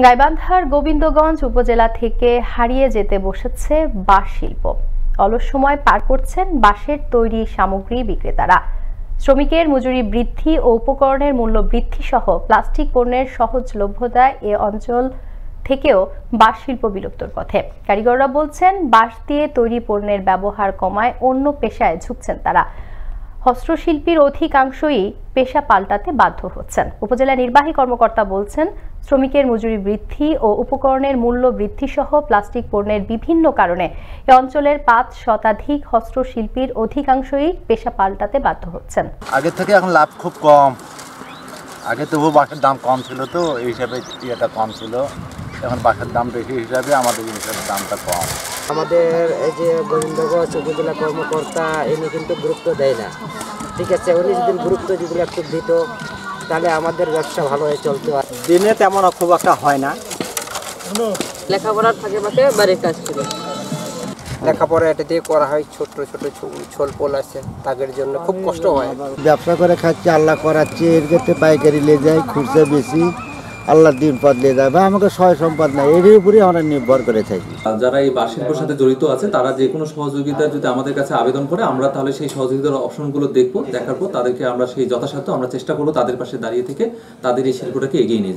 গাইবান্ধার গোবিন্দগঞ্জ উপজেলা থেকে হারিয়ে যেতে বসেছে বাঁশ শিল্প। অলস সময় পার করছেন বাঁশের তৈরি সামগ্রী বিক্রেতারা। শ্রমিকের মজুরি বৃদ্ধি ও উপকরণের মূল্য বৃদ্ধি সহ প্লাস্টিক পণ্যের সহজলভ্যতায় এ অঞ্চল থেকেও বাঁশ শিল্প বিলুপ্তর পথে। কারিগররা বলছেন, বাঁশ দিয়ে তৈরি পণ্যের ব্যবহার কমায় অন্য পেশায় ঝুঁকছেন তারা। হস্তশিল্পীর অধিকাংশই পেশা পাল্টাতে বাধ্য হচ্ছেন। উপজেলা নির্বাহী কর্মকর্তা বলছেন, শ্রমিকের মজুরি বৃদ্ধি ও উপকরণের মূল্য বৃদ্ধি সহ প্লাস্টিক পণ্যের বিভিন্ন কারণে এ অঞ্চলের ৫ শতাধিক হস্তশিল্পীর অধিকাংশই পেশা পাল্টাতে বাধ্য হচ্ছেন। আগে থেকে এখন লাভ খুব কম। আগে তবু বাঁশের দাম কম ছিল, তো এই হিসাবে ইয়েটা কম ছিল। এখন বাঁশের দাম বেশি হিসাবে আমাদের জিনিসের দামটা কম। আমাদের এই যে গোবিন্দগঞ্জ উপজেলা কর্মকর্তা এনে কিন্তু গুরুত্ব দেয় না। ঠিক আছে, উনি যদি গুরুত্ব যদি একটু দিত তাহলে আমাদের ব্যবসা ভালো হয়ে চলতো। দিনে তেমন খুব একটা হয় না। লেখাপড়ার ফাঁকে ফাঁকে বাড়ির কাজ ছিল। লেখাপড়া এটা দিয়ে করা হয়, ছোট ছোট ছোল পোল আছে, তাদের জন্য খুব কষ্ট হয়। ব্যবসা করে খাচ্ছে, আল্লাহ করাচ্ছে, এর ক্ষেত্রে পাইকারি নিয়ে যায়, খুচরা বেশি, আল্লাহর দিন পথ নিয়ে যায় বা আমাকে সয় সম্পদ নাই, এর উপরেই আমরা নির্ভর করে থাকি। যারা এই বাঁশ শিল্পের সাথে জড়িত আছে তারা যে কোনো সহযোগিতা যদি আমাদের কাছে আবেদন করে, আমরা তাহলে সেই সহযোগিতার অপশনগুলো দেখার পর তাদেরকে আমরা সেই যথাসাধ্য আমরা চেষ্টা করবো তাদের পাশে দাঁড়িয়ে থেকে তাদের এই শিল্পটাকে এগিয়ে নিয়ে